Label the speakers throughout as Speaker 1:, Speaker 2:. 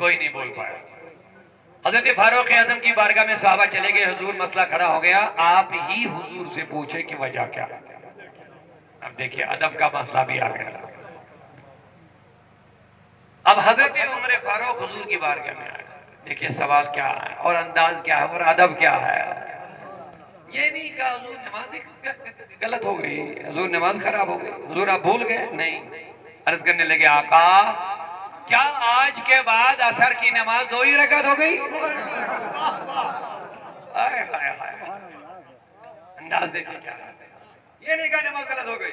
Speaker 1: कोई नहीं बोल पाया। हजरत फारूक आजम की बारगाह में सहाबा चले गए, हुजूर मसला खड़ा हो गया, आप ही हुजूर से पूछे कि वजह क्या है। अब देखिए अदब का मसला भी आ गया। अब हजरत उमर फारूक हुजूर की बारगाह में आए, देखिए सवाल क्या है और अंदाज क्या है और अदब क्या है। ये नहीं कहा हुजूर नमाज गलत हो गई, हुजूर नमाज खराब हो गई, हुजूर आप भूल गए, नहीं। अर्ज करने लगे आका क्या आज के बाद असर की नमाज 2 ही रकात हो गई? हाय हाय हाय, अंदाज देखिए क्या है। ये नहीं कहा नमाज गलत हो गई,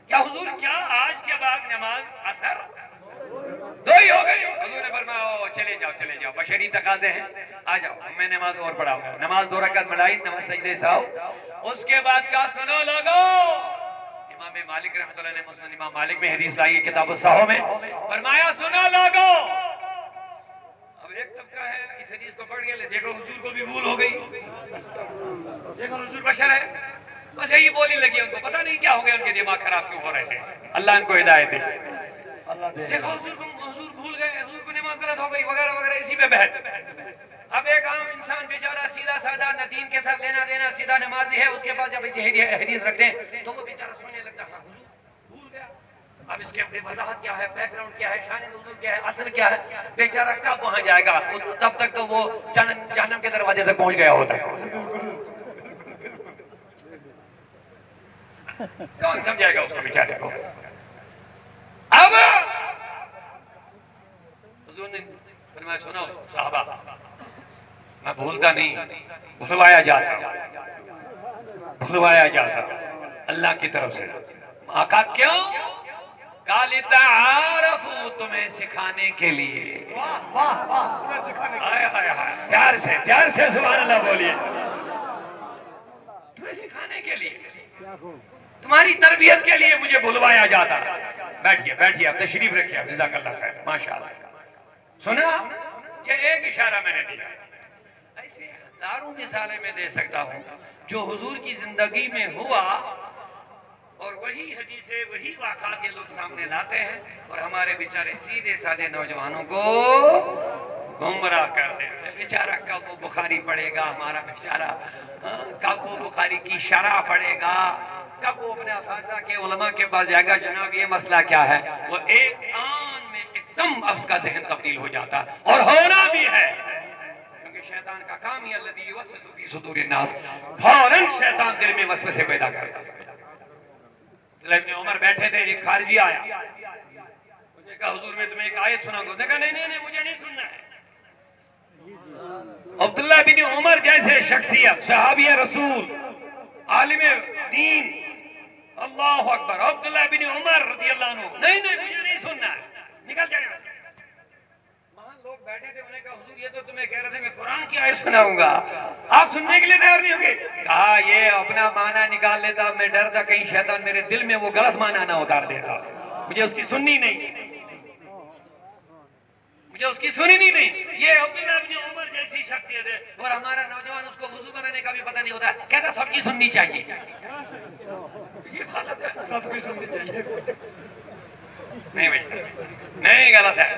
Speaker 1: क्या हुजूर क्या आज के बाद नमाज असर 2 ही हो गई? हुजूर ने फरमाया चले जाओ बशरी तकाजे हैं, आ जाओ मैं नमाज और पढ़ाऊंगा। नमाज 2 रकात मिलाई, नमाज सजदे साहब। उसके बाद क्या सुनो लोगों, इमाम मालिक रहमतुल्लाह ने मुस्लिम इमाम मालिक में हदीस लाई है किताब उस-सहह में, फरमाया सुनो लोगों। अब एक तबका है इस हदीस को पढ़ के देखो हुजूर को भी भूल हो गई, देखो हुजूर बशर है, बस यही बोली लगी, उनको पता नहीं क्या हो गया, उनके दिमाग खराब क्यों हो रहे हैं, अल्लाह इनको हिदायत दे। देखो हुजूर भूल गए, हुजूर को नमाज गलत हो गई वगैरह वगैरह, इसी पे बहस। अब एक आम इंसान बेचारा सीधा साधा न दीन के साथ लेना देना, सीधा नमाजी है, उसके पास जब इसे हदीस रखते हैं तो वो बेचारा सोचने लगता है हुजूर भूल गया। अब इसके अपनी वजाहत क्या है, बैकग्राउंड क्या है, शान नुज़ूल क्या है, असल क्या है, बेचारा कब वहां जाएगा, तब तक तो वो जहन्नम के दरवाजे तक पहुंच गया होता है। कौन समझाएगा उसको बेचारे को। अब हुजूर ने फरमाया सुनो साहबा, मैं भूलता नहीं, भुलवाया जाता अल्लाह की तरफ से। आका क्यों? काली तारफू, तुम्हें सिखाने के लिए। हाय हाय हाय, प्यार से सुभान अल्लाह बोलिए। तुम्हें सिखाने के लिए, तुम्हारी तरबियत के लिए मुझे बुलवाया जाता। बैठिए आप तशरीफ रखिए, आप जज़ाकल्लाह खैर, माशाअल्लाह। सुना, ये एक इशारा मैंने दिया, ऐसे हजारों मिसालें मैं दे सकता हूँ जो हुजूर की जिंदगी में हुआ, और वही हदीसें वही वाक़ात ये लोग सामने लाते हैं और हमारे बेचारे सीधे साधे नौजवानों को गुमराह कर देते हैं। बेचारा कब वो बुखारी पढ़ेगा हमारा बेचारा, कब वो बुखारी की शरह पढ़ेगा, कब वो अपने असातिज़ा के उलमा के पास जाएगा, जनाब ये मसला क्या है। वो एक आन में एकदम अब उसका ज़हन तब्दील हो जाता और होना भी है, क्योंकि शैतान का काम ही अल्लज़ी युवस्विसु फी सुदूरिन नास, फौरन शैतान दिल में वसवसे पैदा करता है। इब्न उमर बैठे थे, एक खारिजी आया, उसने कहा हुजूर मैं तुम्हें एक आयत सुनाऊंगा। उसने कहा नहीं मुझे नहीं सुनना है। अब्दुल्लाह बिन उमर जैसे शख्सियत, सहाबी रसूल, आलिम दीन, अल्लाहु अकबर, अब्दुल्लाह बिन उमर रज़ियल्लाहु अन्हु, नहीं मुझे नहीं सुनना है, निकल जाए यहाँ से। वहां लोग बैठे थे, उन्होंने कहा हुजूर ये तो तुम्हें कह रहे थे मैं कुरान की आयत सुनाऊंगा, आप सुनने के लिए तैयार नहीं होंगे। कहा ये अपना माना निकाल लेता, मैं डरता कहीं शैतान मेरे दिल में वो गलत माना ना उतार देता, मुझे उसकी सुननी नहीं। ये अब्दुल्लाह बिन उमर जैसी शख्सियत है, और हमारा नौजवान उसको वुजू बनाने का भी पता नहीं होता, कहता सबकी सुननी चाहिए। ये हालत है, सबकी सुननी चाहिए। नहीं गलत है,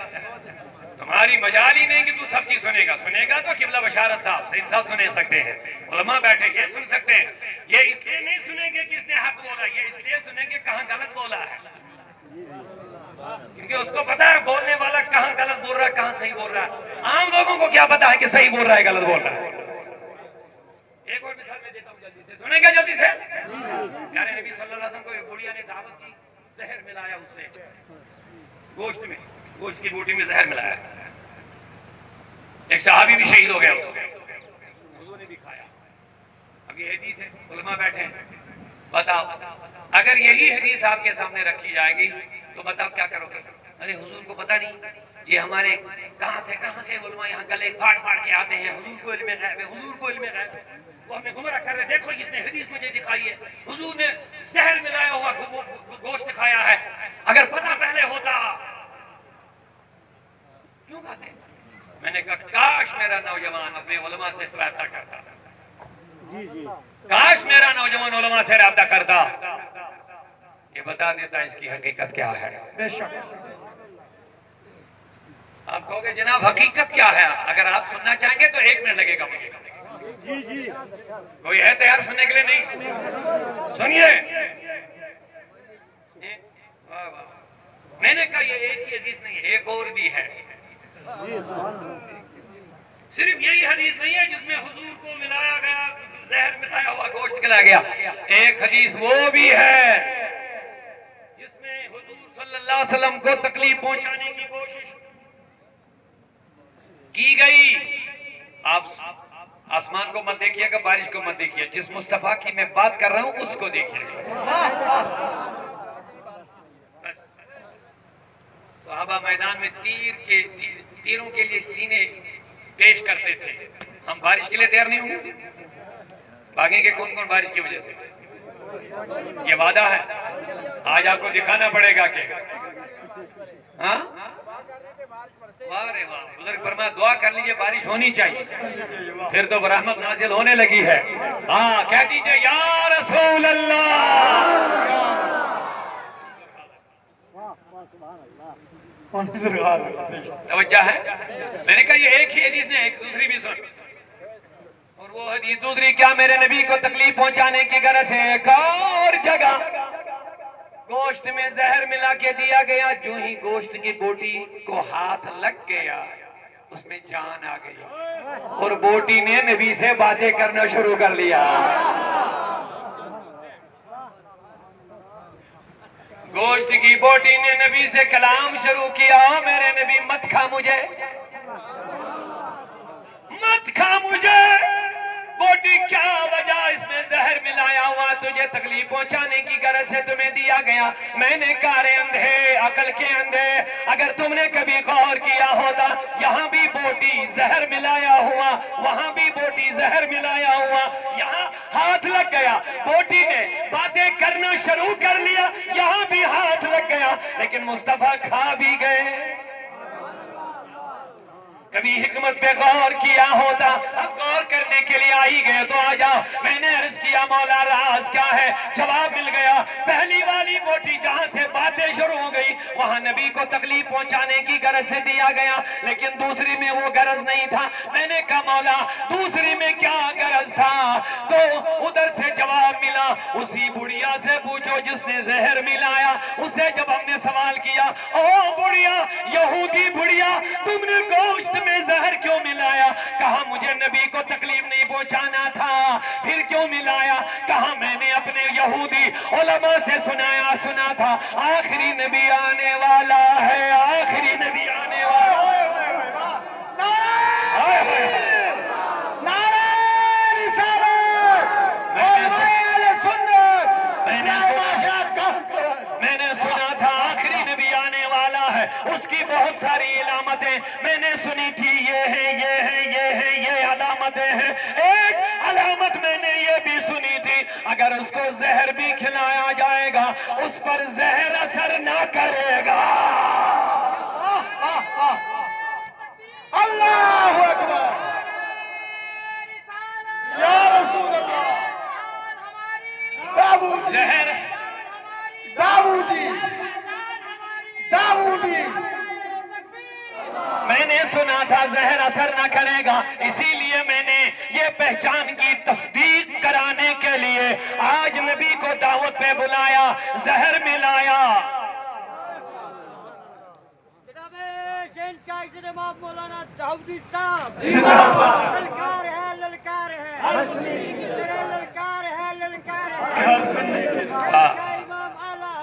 Speaker 1: तुम्हारी मजाल ही नहीं कि तू सबकी सुनेगा तो किबला बशारत साहब सईद साहब सुने सकते हैं, उलमा बैठे ये सुन सकते हैं। ये इसलिए नहीं सुनेंगे कि इसने हक बोला, ये इसलिए सुनेंगे कहाँ गलत बोला है, क्योंकि उसको पता है बोलने वाला कहाँ गलत बोल रहा है कहाँ सही बोल रहा है। आम लोगों को क्या पता है कि सही बोल रहा है गलत बोल रहा है। एक और मिसाल मैं देता हूँ, जल्दी से सुनेंगे, जल्दी से। प्यारे नबी सल्लल्लाहु अलैहि वसल्लम को एक बुढ़िया ने दावत की, जहर मिलाया उससे, गोश्त की बूटी में जहर मिलाया, एक सहाबी भी शहीद हो गया, उन्होंने भी खाया। अब ये हदीस है, उलमा बैठे हैं, बताओ अगर यही हदीस आपके सामने रखी जाएगी तो बताओ क्या करोगे। अरे हुजूर को पता नहीं, ये हमारे कहां से उलमा यहाँ गले फाड़ के आते हैं, हुजूर को इल्म गैब है, हुजूर को इल्म गैब है, वो हमें गुमराह कर रहे। देखो इसने हदीस मुझे दिखाई है, हुजूर ने जहर मिलाया हुआ गोश्त खाया है, अगर पता पहले होता क्यों खाते। मैंने कहा काश मेरा नौजवान अपने उलमा से राब्ता करता, काश मेरा नौजवान उलमा से राब्ता करता, ये बता देता इसकी हकीकत क्या है। बेशक आप कहोगे जनाब हकीकत क्या है? अगर आप सुनना चाहेंगे तो 1 मिनट लगेगा मुझे।
Speaker 2: जी जी
Speaker 1: कोई है तैयार सुनने के लिए? नहीं, सुनिए। वाह वाह, मैंने कहा ये एक ही हदीस नहीं, एक और भी है। सिर्फ यही हदीस नहीं है जिसमें हुजूर को मिलाया गया, जहर मिलाया हुआ गोश्त खिलाया गया। एक हदीस वो भी है जिसमें हुजूर सल्लल्लाहु अलैहि वसल्लम को तकलीफ पहुंचाने की कोशिश की गई। आप आसमान को मत देखिएगा, बारिश को मत देखिए, जिस मुस्तफा की मैं बात कर रहा हूं उसको देखिएगा। सहाबा मैदान में तीरों के लिए सीने पेश करते थे। हम बारिश के लिए तैयार नहीं होंगे? भागेंगे कौन कौन बारिश की वजह से? ये वादा है, आज आपको दिखाना पड़ेगा कि हाँ। वाह रे वाह, बुजुर्ग फरमा दुआ कर लीजिए बारिश होनी चाहिए, फिर तो रहमत नाजिल होने लगी है। हाँ कह दीजिए या रसूल अल्लाह। तवज्जो है? मैंने कहा ये एक ही हदीस ने, एक दूसरी भी सुन। और वो हदीस दूसरी क्या? मेरे नबी को तकलीफ पहुंचाने की गरज है। एक और जगह गोश्त में जहर मिला के दिया गया, जो ही गोश्त की बोटी को हाथ लग गया उसमें जान आ गई और बोटी ने नबी से बातें करना शुरू कर लिया। गोश्त की बोटी ने नबी से कलाम शुरू किया, मेरे नबी मत खा मुझे, मत खा मुझे। बोटी क्या वजह? इसमें जहर मिलाया हुआ, तुझे तकलीफ पहुंचाने की गरज से तुम्हें दिया गया। मैंने कारे अंधे, अकल के अंधे, अगर तुमने कभी गौर किया होता, यहाँ भी बोटी जहर मिलाया हुआ, वहां भी बोटी जहर मिलाया हुआ, यहाँ हाथ लग गया, बोटी ने बातें करना शुरू कर लिया, यहाँ भी हाथ लग गया, लेकिन मुस्तफा खा भी गए। कभी हिकमत पे गौर किया होता? अब गौर करने के लिए आई गए तो आ जाओ। मैंने अर्ज किया मौला राज क्या है? जवाब मिल गया। पहली वाली बोटी जहां से बातें शुरू हो गई वहां नबी को तकलीफ पहुंचाने की गरज से दिया गया, लेकिन दूसरी में वो गरज नहीं था। मैंने कहा मौला दूसरी में क्या गरज था? तो उधर से जवाब मिला, उसी बुढ़िया से पूछो जिसने जहर मिलाया। उसे जब हमने सवाल किया, ओ बुढ़िया, यहूदी बुढ़िया, तुमने गोश्त में जहर क्यों मिलाया? कहा मुझे नबी को तकलीफ नहीं पहुंचाना था। फिर क्यों मिलाया? कहा मैंने अपने यहूदी उलमा से सुना था आखिरी नबी आने वाला है, आखिरी नबी आने वाला है। मैंने सुना था आखिरी नबी आने वाला है, उसकी बहुत सारी अलामतें मैंने सुनी थी, ये है ये है ये है ये अलामतें हैं। एक अलामत मैंने ये भी सुनी थी, अगर उसको जहर भी खिलाया जाएगा उस पर जहर असर ना करेगा।
Speaker 2: अल्लाहु अकबर, या रसूल अल्लाह। दाऊदी,
Speaker 1: जहर
Speaker 2: दाऊदी, दाऊदी।
Speaker 1: मैंने सुना था जहर असर ना करेगा, इसीलिए मैंने ये पहचान की तस्दीक कराने के लिए आज नबी को दावत पे बुलाया, जहर मिलाया।
Speaker 2: मौलाना दाऊदी साहब ललकार है, ललकार है, मेरा ललकार है, ललकार है। इमाम आला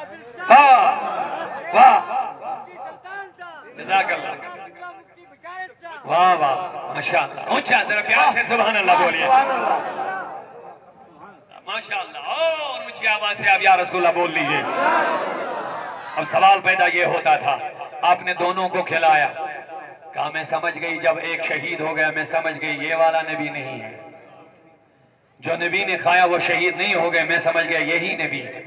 Speaker 1: वाह वाह वाह माशाअल्लाह, ऊंचा जरा प्यार से सुभान अल्लाह बोलिए। माशाअल्लाह, और ऊंची आवाज से आप या रसूलल्लाह बोल लीजिए। अब सवाल पैदा ये होता था, आपने दोनों को खिलाया, कहा मैं समझ गई जब एक शहीद हो गया, मैं समझ गई ये वाला नबी नहीं है, जो नबी ने खाया वो शहीद नहीं हो गए, मैं समझ गया यही नबी है।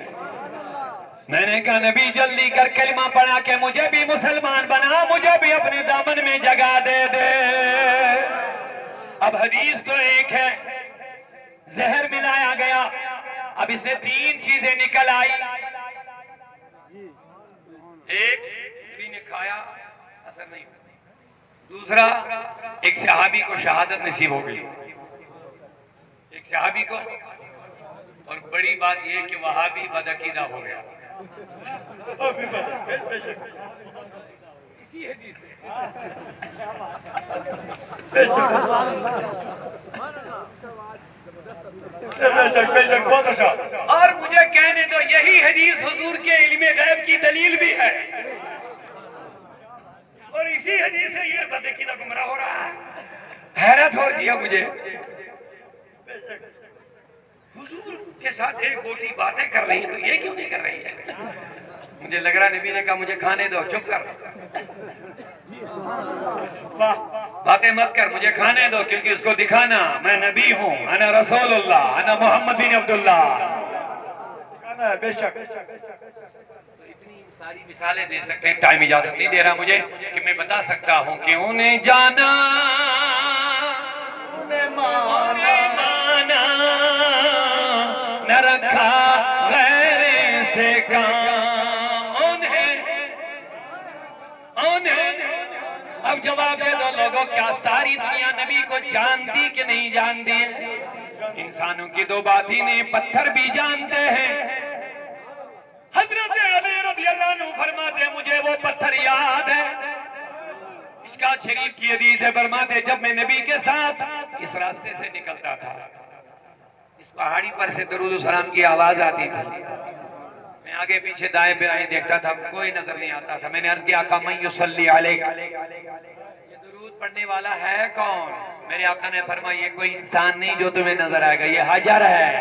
Speaker 1: मैंने कहा नबी जल्दी कर कलिमा पढ़ा के मुझे भी मुसलमान बना, मुझे भी अपने दामन में जगह दे दे। अब हदीस तो एक है, जहर मिलाया गया, अब इससे 3 चीजें निकल आई। एक, नबी ने खाया असर नहीं हुआ, दूसरा, एक सहाबी को शहादत नसीब हो गई, एक सहाबी को, और बड़ी बात यह कि वहाबी बदअकीदा हो गया इसी हदीस से।
Speaker 3: बहुत अच्छा।
Speaker 1: और मुझे कहने दो, यही हदीस हुजूर के इल्मे गैब की दलील भी है, और इसी हदीस से ये बदअकीदा गुमराह हो रहा है। हैरत हो रही है मुझे, हुजूर के साथ एक बोटी बातें कर रही है तो ये क्यों नहीं कर रही है? मुझे लग रहा नबी ने कहा मुझे खाने दो, चुप कर, बातें मत कर, मुझे खाने दो, क्योंकि उसको दिखाना मैं नबी हूँ, अना रसूलुल्लाह, अना मोहम्मद बिन अब्दुल्लाह।
Speaker 3: बेशक।
Speaker 1: तो इतनी सारी मिसालें दे सकते हैं, टाइम इजाजत नहीं दे रहा मुझे कि मैं बता सकता हूँ कि उन्हें जाना,
Speaker 3: उन्हें माना,
Speaker 1: न रखा गैर से काम, उन्हें अब जवाब दे दो लोगों, क्या सारी दुनिया नबी को जानती कि नहीं जानती है? इंसानों की दो बात ही नहीं, पत्थर भी जानते हैं। हजरत अली रज़ियल्लाहु अन्हु फरमाते मुझे वो पत्थर याद है, इसका शरीफ की हदीस है, फरमाते जब मैं नबी के साथ इस रास्ते से निकलता था, इस पहाड़ी पर से दरूद सलाम की आवाज आती थी, मैं आगे पीछे दाएं बाएं देखता था, कोई नजर नहीं आता था। मैंने अर्ज किया आका मैं युसल्ली अलैक, ये दरूद पढ़ने वाला है कौन? मेरे आका ने फरमाया ये कोई इंसान नहीं जो तुम्हें नजर आएगा, ये हजर है,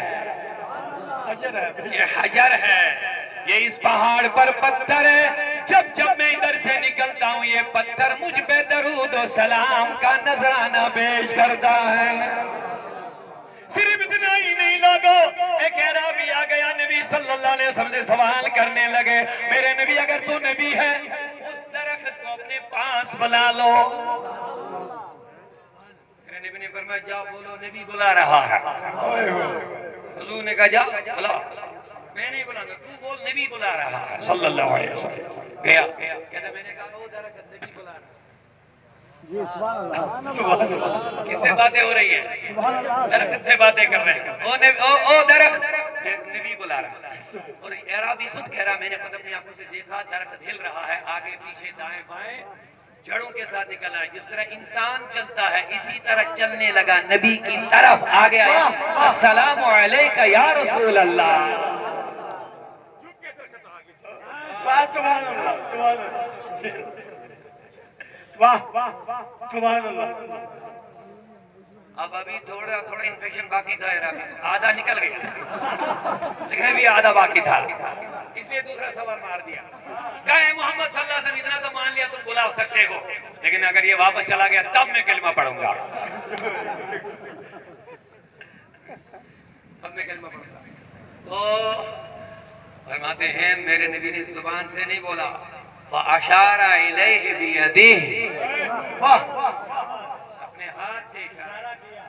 Speaker 1: ये हजर है, ये इस पहाड़ पर पत्थर है। जब जब मैं इधर से निकलता हूँ ये पत्थर मुझ पे दरूद और सलाम का नजराना पेश करता है। सिर्फ इतना ही नहीं लगा, एक अरबी आ गया, नबी सल्लल्लाहु अलैहि वसल्लम से सवाल करने लगे, मेरे नबी अगर तू नबी है उस दरख्त को अपने पास बुला लो। मेरे नबी ने फरमाया जाओ बोलो नबी बुला रहा है। हुजूर ने कहा जाओ बुला, मैं नहीं बुलाऊंगा, तू बोल नबी बुला रहा है सल्लल्लाहु अलैहि वसल्लम। गया, कहता मैंने कहा वो दरख्त नबी बुला रहा है। किससे बातें हो रही हैं? दरख्त से बातें कर रहे हैं। ओ दरख्त नबी बुला रहा है। और अरबी खुद कह रहा मैंने खुद अपनी आंखों से देखा, दरख्त हिल रहा है, आगे पीछे दाएं बाएं जड़ों के साथ निकल आए। जिस तरह इंसान चलता है इसी तरह चलने लगा नबी की तरफ, आ गया अस्सलामु अलैका या रसूल अल्लाह।
Speaker 3: वाह सुभान अल्लाह।
Speaker 1: अब अभी थोड़ा थोड़ा इन्फेक्शन बाकी था, आधा निकल गया लेकिन अभी आधा बाकी था, इसलिए दूसरा सवाल मार दिया। कहे मोहम्मद सल्लल्लाहु अलैहि वसल्लम इतना तो मान लिया तुम बुला सकते हो, लेकिन अगर ये वापस चला गया तब मैं कलमा पढ़ूंगा, तब मैं कलमा पढ़ूंगा। तो फरमाते हैं मेरे नबी ने जुबान से नहीं बोला, अशारा इलैहि बियदिही, अपने हाथ से इशारा किया,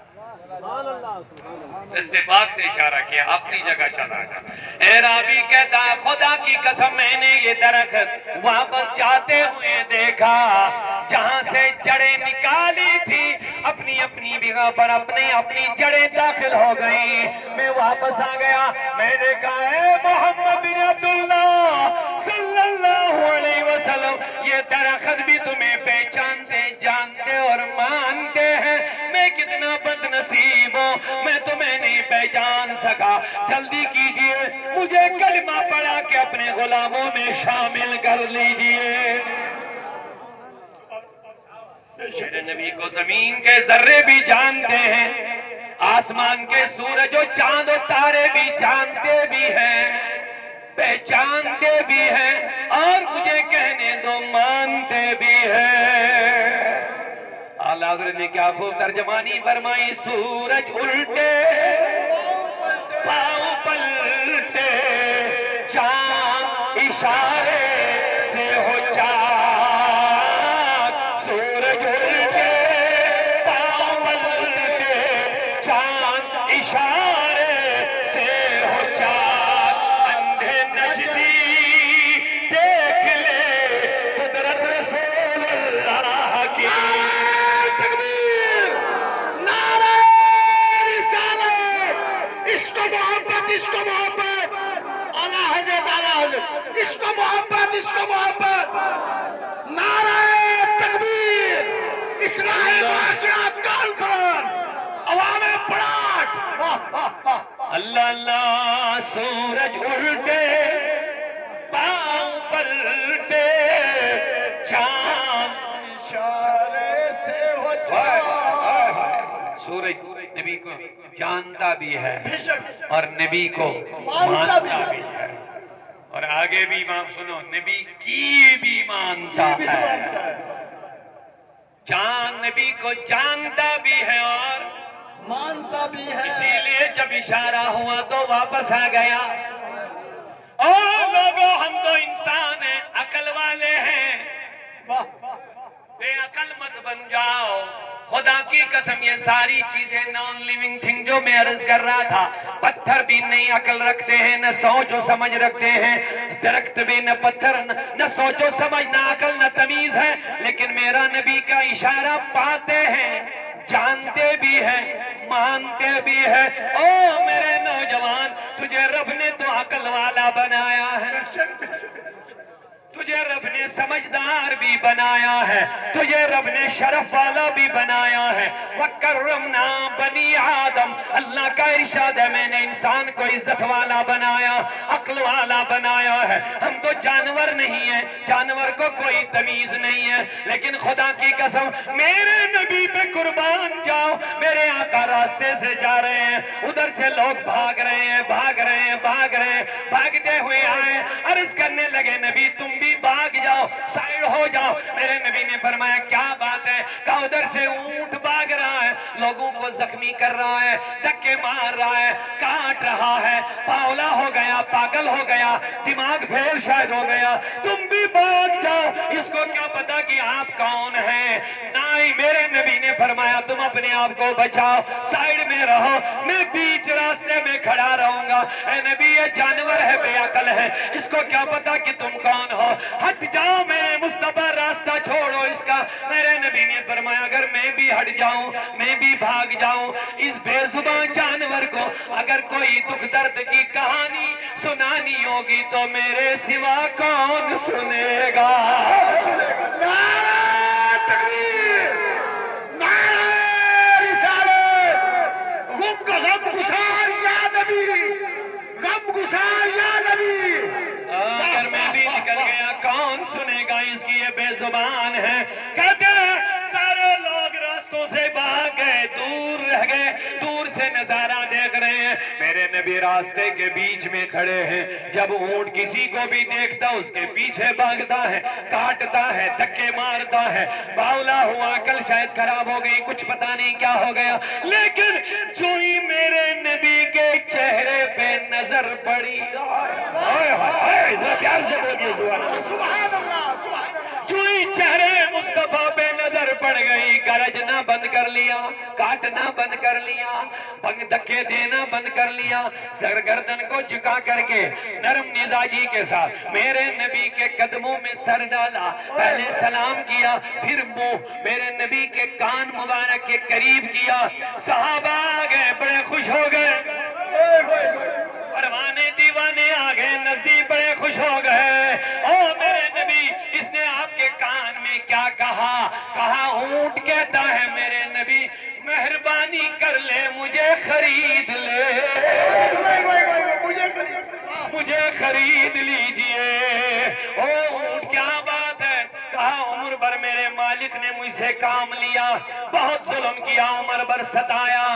Speaker 1: इस्तिफाक से इशारा किया, अपनी जगह चला गया। एराबी कहता है खुदा की कसम मैंने ये दरख्त वापस जाते हुए देखा, जहां से जड़ें निकाली थी अपनी अपनी जगह पर अपनी अपनी जड़ें दाखिल हो गई। मैं वापस आ गया, मैंने कहा है मोहम्मद बिन अब्दुल्लाह सल्लल्लाहु अलैहि वसल्लम, ये दरख्त भी तुम्हें पहचानते जानते और मानते हैं, मैं कितना बदनसीब हूँ, मैं तुम्हें नहीं पहचान सका। जल्दी कीजिए मुझे कलिमा पढ़ा के अपने गुलामों में शामिल कर लीजिए। मेरे नबी को जमीन के जर्रे भी जानते हैं, आसमान के सूरज और चांद और तारे भी जानते भी हैं, पहचानते भी हैं, और मुझे कहने दो मानते भी हैं। आला हज़रत ने क्या खूब तर्जमानी फरमाई, सूरज उल्टे पाँव पलटे, चांद इशारे से हो चाक, सूरज उल्टे पाँव पलटे, चांद इशारे से हो चाक, अंधे नजदी देख ले कुदरत रसूलुल्लाह की। अल्लाह अल्लाह सूरज उल्टे पांव पलटे चांद
Speaker 3: इशारे से हो जाए।
Speaker 1: सूरज नबी को जानता भी है
Speaker 3: बेशक
Speaker 1: और नबी को
Speaker 3: मानता
Speaker 1: मानता भी है। और आगे भी इमाम सुनो, नबी की भी मानता है। चांद नबी को जानता भी है और
Speaker 3: मानता भी है।
Speaker 1: इसीलिए जब इशारा हुआ तो वापस आ गया। और लोगों, हम तो इंसान हैं, अकल वाले हैं,
Speaker 3: वाह
Speaker 1: बेअकल मत बन जाओ। खुदा की कसम, ये सारी चीजें नॉन लिविंग थिंग जो मैं अर्ज कर रहा था, पत्थर भी नहीं अकल रखते हैं, न सोचो समझ रखते हैं। दरख्त भी न पत्थर, न सोचो समझ, न अकल, न तमीज है। लेकिन मेरा नबी का इशारा पाते हैं, जानते भी हैं, मानते भी है। ओ मेरे नौजवान, तुझे रब ने तो अकल वाला बनाया है, तुझे रब ने समझदार भी बनाया है, तुझे रब ने शरफ वाला भी बनाया है। वकर्रमना बनी आदम, अल्लाह का इरशाद है, मैंने इंसान को इज्जत वाला बनाया, अक्ल वाला बनाया है। हम तो जानवर नहीं है, जानवर को कोई तमीज नहीं है। लेकिन खुदा की कसम, मेरे नबी पे कुर्बान जाओ। मेरे आका रास्ते से जा रहे हैं, उधर से लोग भाग रहे हैं, भाग रहे हैं, भाग रहे हैं, भागते हुए आए, अर्ज करने लगे, नबी तुम भी भाग जाओ, साइड हो जाओ। मेरे नबी ने फरमाया क्या बात है? कहा उधर से ऊंट भाग रहा है, लोगों को जख्मी कर रहा है, धक्के मार रहा है, काट रहा है, पावला हो गया, पागल हो गया, दिमाग फेल शायद हो गया, तुम भी भाग जाओ, इसको क्या पता कि आप कौन हैं। नहीं, मेरे नबी ने फरमाया तुम अपने आप को बचाओ, साइड में रहो, मैं बीच रास्ते में खड़ा रहूंगा। ए नबी, ये जानवर है, बेअकल है, इसको क्या पता कि तुम कौन हो, हट जाओ मेरे मुस्तफा, रास्ता छोड़ो इसका। मेरे नबी ने फरमाया अगर मैं भी हट जाऊं, मैं भी भाग जाऊं, इस बेजुबान जानवर को अगर कोई दुख दर्द की कहानी सुनानी होगी तो मेरे सिवा कौन सुनेगा?
Speaker 3: नारे तकबीर, नारे रिसालत, गम गुसार या नबी, गम गुसार या नबी।
Speaker 1: अगर मैं भी निकल गया कौन सुनेगा? इसकी ये बेजुबान है। कहते हैं सारे लोग रास्तों से भाग गए, दूर रह गए, दूर से नजारा देख रहे हैं। मेरे नबी रास्ते के बीच में खड़े हैं। जब ऊंट किसी को भी देखता उसके पीछे भागता है, काटता है, धक्के मारता है, बावला हुआ, कल शायद खराब हो गई, कुछ पता नहीं क्या हो गया। लेकिन जो ही मेरे नबी के चेहरे पे नजर पड़ी, प्यार से बोलिए सुभान अल्लाह, जो ही चेहरे मुस्तफा पे नजर पड़ गई, गरजना बंद कर लिया, काटना बंद कर लिया, धक्के देना बंद कर लिया, सर गर्दन को झुका करके नरम मिजाजी के साथ मेरे नबी के कदमों में सर डाला, पहले सलाम किया, फिर मुंह मेरे नबी के कान मुबारक के करीब किया। सहाबा आ गए, बड़े खुश हो गए, परवाने दीवाने आ गए नजदीक, बड़े खुश हो गए। ओ मेरे नबी, इसने आपके कान में क्या कहा? कहा ऊंट कहता है मेरे नबी मेहरबानी कर ले, मुझे खरीद ले, मुझे खरीद लीजिए। ओ ऊंट क्या बात है? कहा उम्र भर मेरे मालिक ने मुझसे काम लिया, बहुत जुल्म किया, उम्र भर सताया,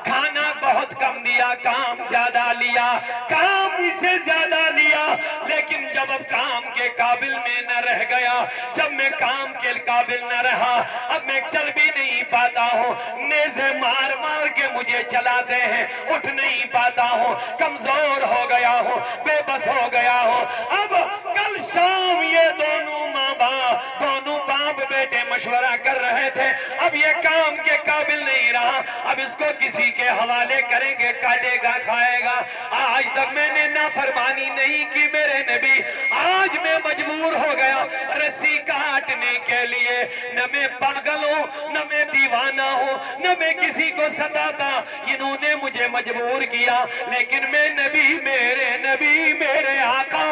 Speaker 1: खाना बहुत कम दिया, काम ज्यादा लिया, काम इसे ज्यादा लिया, लेकिन जब अब काम के काबिल में न रह गया, जब मैं काम के काबिल न रहा, अब मैं चल भी नहीं पाता हूँ, नेज़े मार मार के मुझे चलाते हैं, उठ नहीं पाता हूँ, कमजोर हो गया हूँ, बेबस हो गया हूँ। अब कल शाम ये दोनों माँ बाप, दोनों बाप बेटे मशवरा कर रहे थे, अब ये काम के काबिल नहीं रहा, अब इसको किसी के हवाले करेंगे, काटेगा, खाएगा। आज तक मैंने नाफरमानी नहीं की मेरे नबी, आज मैं मजबूर हो गया रस्सी काटने के लिए। न मैं पागल हूँ, न मैं दीवाना हूँ, न मैं किसी को सताता, इन्होंने मुझे मजबूर किया, लेकिन मैं नबी, मेरे नबी, मेरे आका,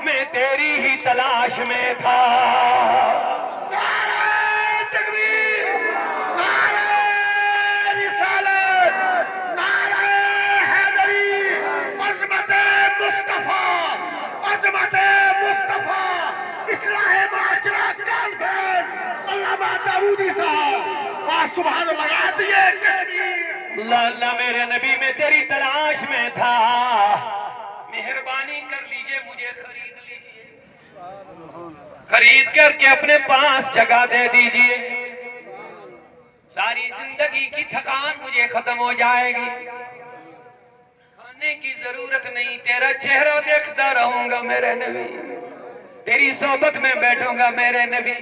Speaker 1: मैं तेरी ही तलाश में था।
Speaker 3: नारे तकबीर, नारे रिसालत, नारे हैदरी, सुभान लगा दिए
Speaker 1: अल्लाह मेरे नबी में तेरी तलाश में था, मेहरबानी कर लीजिए मुझे खरीद लीजिए, खरीद करके अपने पास जगह दे दीजिए, सारी जिंदगी की थकान मुझे खत्म हो जाएगी, खाने की जरूरत नहीं, तेरा चेहरा देखता रहूंगा मेरे नबी, तेरी सोबत में बैठूंगा मेरे नबी,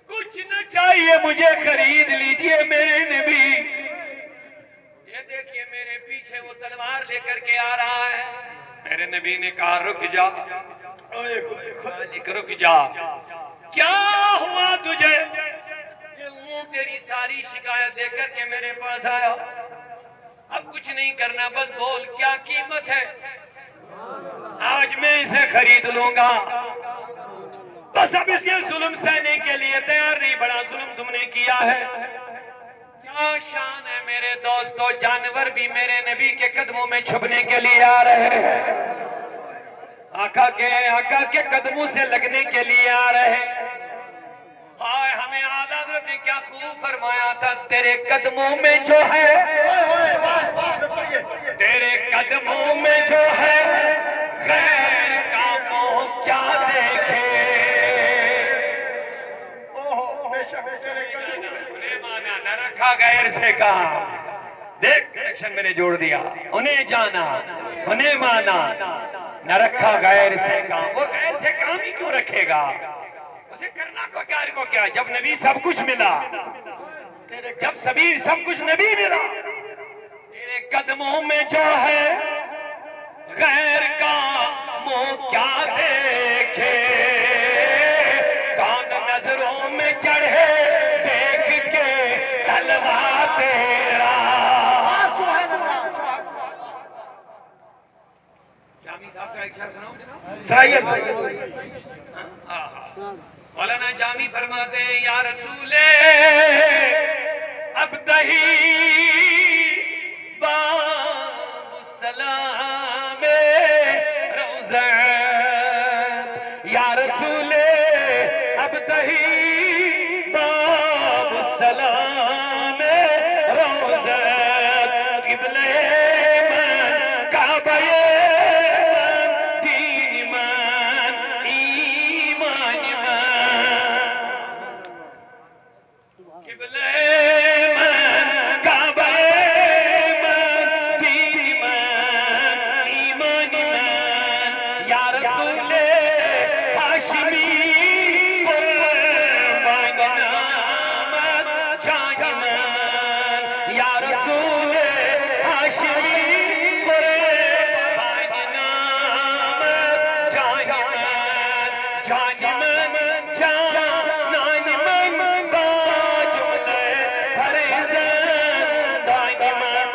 Speaker 1: कुछ न चाहिए मुझे खरीद लीजिए मेरे नबी। ये देखिए मेरे पीछे वो तलवार लेकर के आ रहा है, मेरे नबी ने कहा रुक जा, रुक जा, क्या हुआ तुझे? तेरी सारी शिकायत देकर के मेरे पास आया, अब कुछ नहीं करना, बस बोल क्या कीमत है, आज मैं इसे खरीद लूंगा, बस अब इसके जुल्म सहने के लिए तैयार नहीं, बड़ा जुल्म तुमने किया है। क्या शान है मेरे दोस्तों, जानवर भी मेरे नबी के कदमों में छुपने के लिए आ रहे हैं, आका के कदमों से लगने के लिए आ रहे हैं। हाय हमें आला हज़रत ने क्या खूब फरमाया था, तेरे कदमों में जो है, तेरे कदमों में जो है गैर का मोह क्या देखे, उन्हें माना न रखा गैर से काम, देख कनेक्शन मैंने जोड़ दिया, उन्हें जाना उन्हें माना न रखा गैर से काम, वो गैर से काम ही क्यों रखेगा, उसे करना को गैर को क्या, जब नबी सब कुछ मिला, जब सबीर सब कुछ नबी मिला, तेरे कदमों में जो है गैर का मुंह क्या देखे, कौन नजरों में चढ़े देख के तलवा तेरा। जामी साहब का एक शेर सुनाऊं,
Speaker 3: सुनाइए।
Speaker 1: मौलाना जामी फरमाते हैं या रसूले अब दही बाबु सलाम रोज़त, या रसूले अब दही बाबु सलाम रोज़त, किबले मन काबे मन दीन मन ईमान मन, किबले मन काबे मन दीन मन ईमान मन, या रसूले हाशिमी कुर्बान नामत जान मन, या रसूले हाशिमी कुर्बान नामत जान मन, जान मन जान मन बाजुले फरज़न दान मन।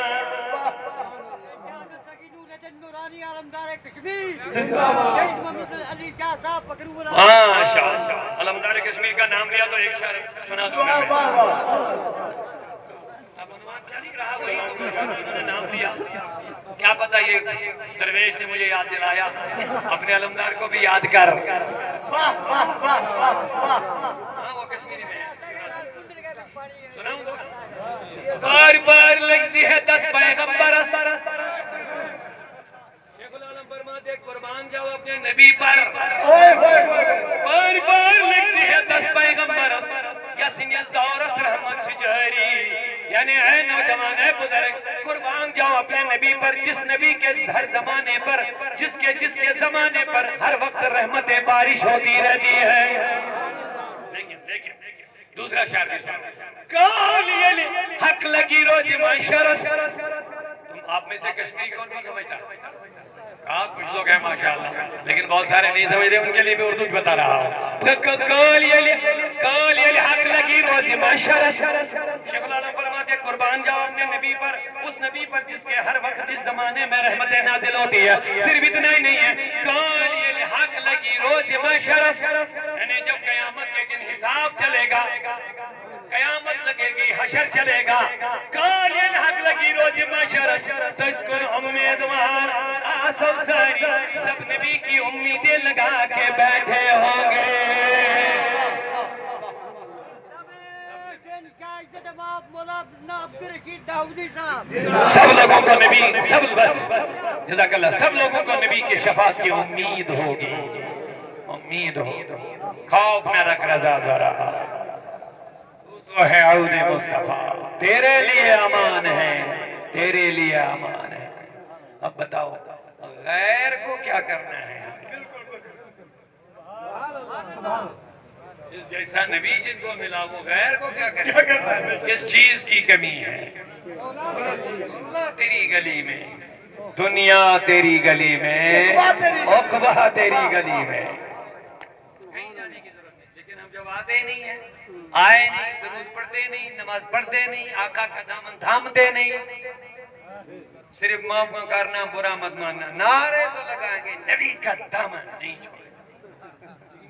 Speaker 2: नूरानी आलमदार कश्मीर जिंदाबाद, मोहम्मद अली शाह साहब पकड़ू
Speaker 1: माशाअल्लाह, अलमदार कश्मीर का नाम लिया तो एक शेर सुना दूंगा मैं। अब अनुमान चल ही रहा, वही उन्होंने नाम लिया, क्या पता ये दरवेश ने मुझे याद दिलाया, अपने अलमदार को भी याद कर। हाँ वो कश्मीरी में सुनाऊं दोस्त, बार बार लगती है 10 पैगंबर, शेखुल आलम फरमाते कुर्बान जाओ अपने नबी पर, बार बार लगती है 10 पैगंबर, यासीन यज़दौरस रहमत जारी, यानी ऐ नौजवान ऐ बुजुर्ग कुर्बान जाओ अपने नबी पर, जिस नबी के हर जमाने पर, जिसके जमाने पर हर वक्त रहमतें बारिश होती रहती है। देखिए दूसरा शेर भी सुनो, हक लगी रोज माशरस, तुम आप में से कश्मीरी कौन कौन समझता है? हाँ कुछ लोग हैं माशाअल्लाह, लेकिन बहुत सारे नहीं समझते, उनके लिए भी उर्दू बता रहा हूँ। हक लगी रोज माशरस, शेखुल आलम फरमाते कुर्बान जाओ अपने नबी पर, उस नबी पर जिसके हर वक्त जिस जमाने में रहमतें नाजिल होती है। सिर्फ इतना ही नहीं है, हक लगी रोज माशरस, यानी जब कयामत के दिन हिसाब चलेगा, कयामत लगेगी, हशर चलेगा, कालिन हक लगी रोज माशरस, तो इसको उम्मीदवार सब सारी सब नबी की उम्मीदें लगा के बैठे होंगे।
Speaker 2: हुसैन शाह इज्जत बाप मौला अब्दुल रशीद दाऊदी साहब,
Speaker 1: सब लोगों को नबी, सब बस जज़ाकल्लाह, सब लोगों को नबी के शफात की उम्मीद होगी, उम्मीद हो, खौफ न रख रज़ा जरा, तो है औद मुस्तफा, तेरे लिए अमान है, तेरे लिए अमान है। अब बताओ गैर को क्या करना है? जैसा नबी जिनको मिला वो गैर को क्या करना है? किस चीज की कमी है? अल्लाह तेरी गली में, दुनिया तेरी गली में, उक़बा तेरी गली में, कहीं जाने की जरूरत नहीं। लेकिन हम जब आते ही नहीं है, आए नहीं, दुरूद पढ़ते नहीं, नमाज पढ़ते नहीं, आका का दामन थामते नहीं, सिर्फ माफ करना, बुरा मत मानना, नारे तो लगाएंगे, नबी का दामन नहीं छोड़े।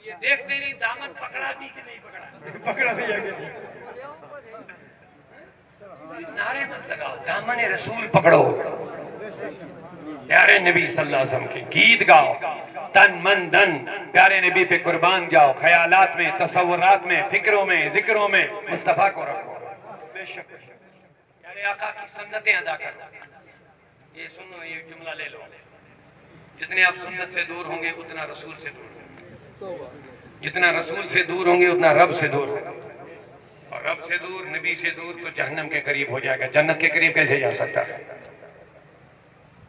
Speaker 1: ये देखते नहीं दामन पकड़ा भी कि नहीं पकड़ा,
Speaker 3: पकड़ा भी है।
Speaker 1: नारे मत लगाओ, दामन रसूल पकड़ो, प्यारे नबी सल्लल्लाहु अलैहि वसल्लम के गीत गाओ, तन मन धन प्यारे नबी पे कुर्बान जाओ, ख्यालात में, तसव्वुरात में, फिक्रों में, जिक्रों में मुस्तफा को रखो, बेशक प्यारे आका की सुन्नतें अदा करो। ये सुनो, ये जुमला ले लो, जितने आप सुन्नत से दूर होंगे उतना रसूल से दूर होंगे, जितना रसूल से दूर होंगे उतना रब से दूर होंगे, और रब से दूर, नबी से दूर तो जहन्नम के करीब हो जाएगा, जन्नत के करीब कैसे जा सकता है?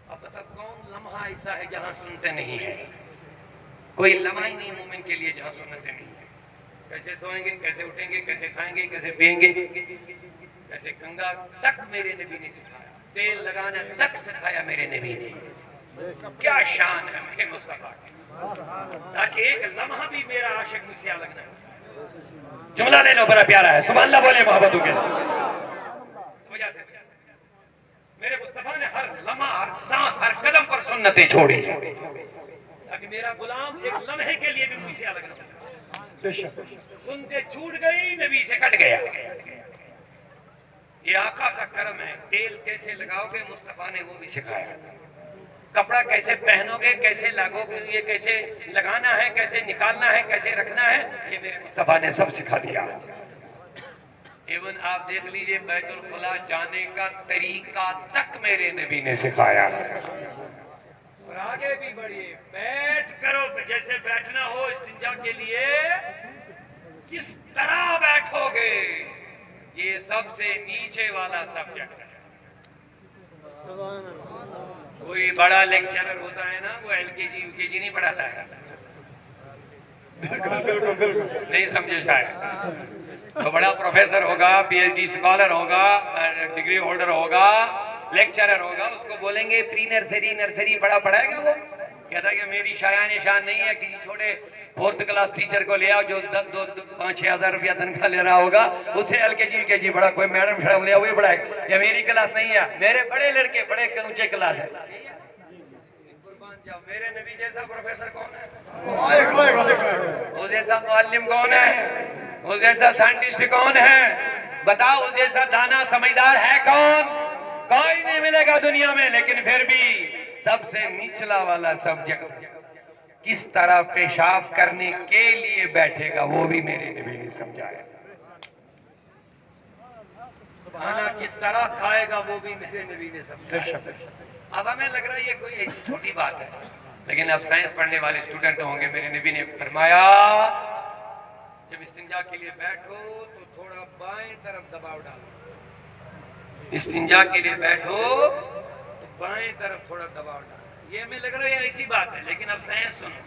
Speaker 1: अब बता, कौन लम्हा ऐसा है जहां सुनते नहीं है? कोई लम्हा ही नहीं मोमिन के लिए जहां सुनते नहीं है। कैसे सोएंगे, कैसे उठेंगे, कैसे खाएंगे, कैसे पिएंगे, कैसे गंगा तक मेरे नबी ने सिखाया, तेल लगाना तक सिखाया मेरे नबी ने। क्या शान है मेरे मुस्तफा की, ताकि एक लम्हा भी मेरा आशिक मुझसे अलग ना हो। जुमला ले लो, बड़ा प्यारा है, सुभान अल्लाह बोले मोहब्बतों के साथ। वजह से मेरे मुस्तफा ने हर लम्हा, हर सांस, हर कदम पर सुन्नतें छोड़ी, ताकि मेरा गुलाम एक लम्हे के लिए भी मुझसे अलग ना हो। सुनते छूट गई, नबी से कट गया। ये आका का करम है। तेल कैसे लगाओगे मुस्तफा ने वो भी सिखाया, कपड़ा कैसे पहनोगे, कैसे लागोगे, ये कैसे लगाना है, कैसे निकालना है, कैसे रखना है, ये मेरे मुस्तफा ने सब सिखा दिया। इवन आप देख लीजिए, बैतुल खुला जाने का तरीका तक मेरे नबी ने सिखाया। और आगे भी बढ़िए, बैठ करो, जैसे बैठना हो इस्तिंजा के लिए किस तरह बैठोगे, ये सबसे नीचे वाला सब्जेक्ट है। कोई बड़ा लेक्चरर होता है ना, वो एलकेजी यूकेजी नहीं पढ़ाता है, नहीं समझे शायद। तो बड़ा प्रोफेसर होगा, पीएचडी स्कॉलर होगा, डिग्री होल्डर होगा, लेक्चरर होगा, उसको बोलेंगे प्री नर्सरी, नर्सरी पढ़ा पढ़ाएगा वो? कहता है कि मेरी शायान शान नहीं है, किसी छोटे 4th क्लास टीचर को ले आओ जो 5-6 हज़ार रुपया तनख्वाह ले रहा होगा, उसे एलकेजी यूकेजी पढ़ा, कोई मैडम शैडम ले आओ वही पढ़ाएगा। या मेरी क्लास नहीं है, मेरे बड़े लड़के बड़े ऊंचे क्लास है। मेरे नबी जैसा प्रोफेसर कौन है? वो जैसा मुअल्लिम कौन है? वो जैसा साइंटिस्ट कौन है? बताओ, उस जैसा दाना समझदार है कौन? कोई नहीं मिलेगा दुनिया में। लेकिन फिर भी सबसे निचला वाला सब्जेक्ट, किस तरह पेशाब करने के लिए बैठेगा, वो भी मेरे नबी ने समझाया। खाना किस तरह खाएगा, वो भी मेरे नबी ने समझाया। अब हमें लग रहा है ये कोई ऐसी छोटी बात है, लेकिन अब साइंस पढ़ने वाले स्टूडेंट होंगे। मेरे नबी ने फरमाया, जब इस्तिंजा के लिए बैठो तो थोड़ा बाएं तरफ दबाव डालो। इस्तिंजा के लिए बैठो तो बाएं तरफ थोड़ा दबाव डालो। ये हमें लग रहा है ऐसी बात है, लेकिन अब साइंस सुनो।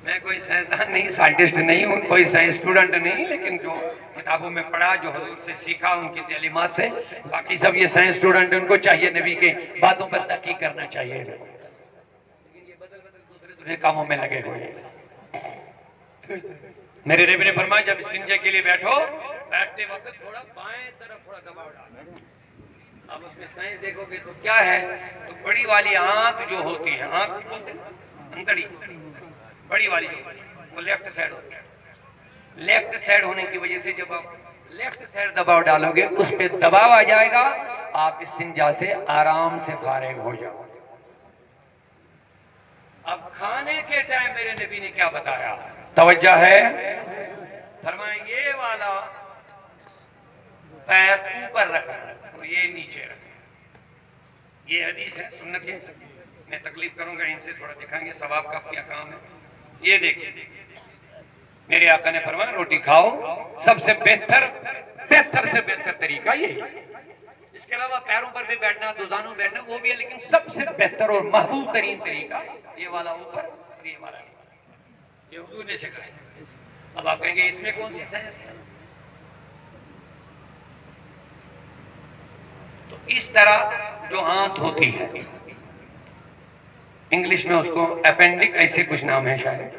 Speaker 1: मैं कोई साइंसदान नहीं, साइंटिस्ट नहीं हूँ, कोई साइंस स्टूडेंट नहीं, लेकिन जो किताबों में पढ़ा, जो हुजूर से सीखा, उनकी तालीमात से, बाकी सब ये साइंस स्टूडेंट, उनको चाहिए नबी के बातों पर तहकीक करना चाहिए, लेकिन ये बदल दूसरे कामों में लगे हुए हैं। मेरे नबी ने फरमाया, जब इस्तिंजा के लिए बैठो, बैठते वक्त थोड़ा बाएं तरफ थोड़ा दबाव डालो। अब उसमें साइंस देखोगे तो क्या है, तो बड़ी वाली आंख जो होती है, आंख बोलते हैं अंतड़ी, बड़ी वाली जो वो लेफ्ट साइड होती है। लेफ्ट साइड होने की वजह से जब आप लेफ्ट साइड दबाव डालोगे, उस पे दबाव आ जाएगा, आप इस्तिंजा से आराम से फारिग हो जाओ। अब खाने के टाइम मेरे नबी ने क्या बताया, तवज्जो है, फरमाया ये वाला पैर ऊपर रखा और ये नीचे रखा। ये हदीस है, सुन्नत है। मैं तकलीफ करूंगा, इनसे थोड़ा दिखाएंगे सवाब का क्या काम है। ये देखिए, मेरे आका ने फरमाया रोटी खाओ, सबसे बेहतर से बेहतर तरीका ये है। इसके अलावा पैरों पर भी बैठना, दुजानों बैठना वो भी है, लेकिन सबसे बेहतर और महबूब तरीन तरीका ये वाला ऊपर और ये वाला नीचे। ये हुजूर ने सिखाया। अब आप कहेंगे इसमें कौन सी साइंस है? तो इस तरह जो आंत होती है, इंग्लिश में उसको अपेंडिक ऐसे कुछ नाम है शायद,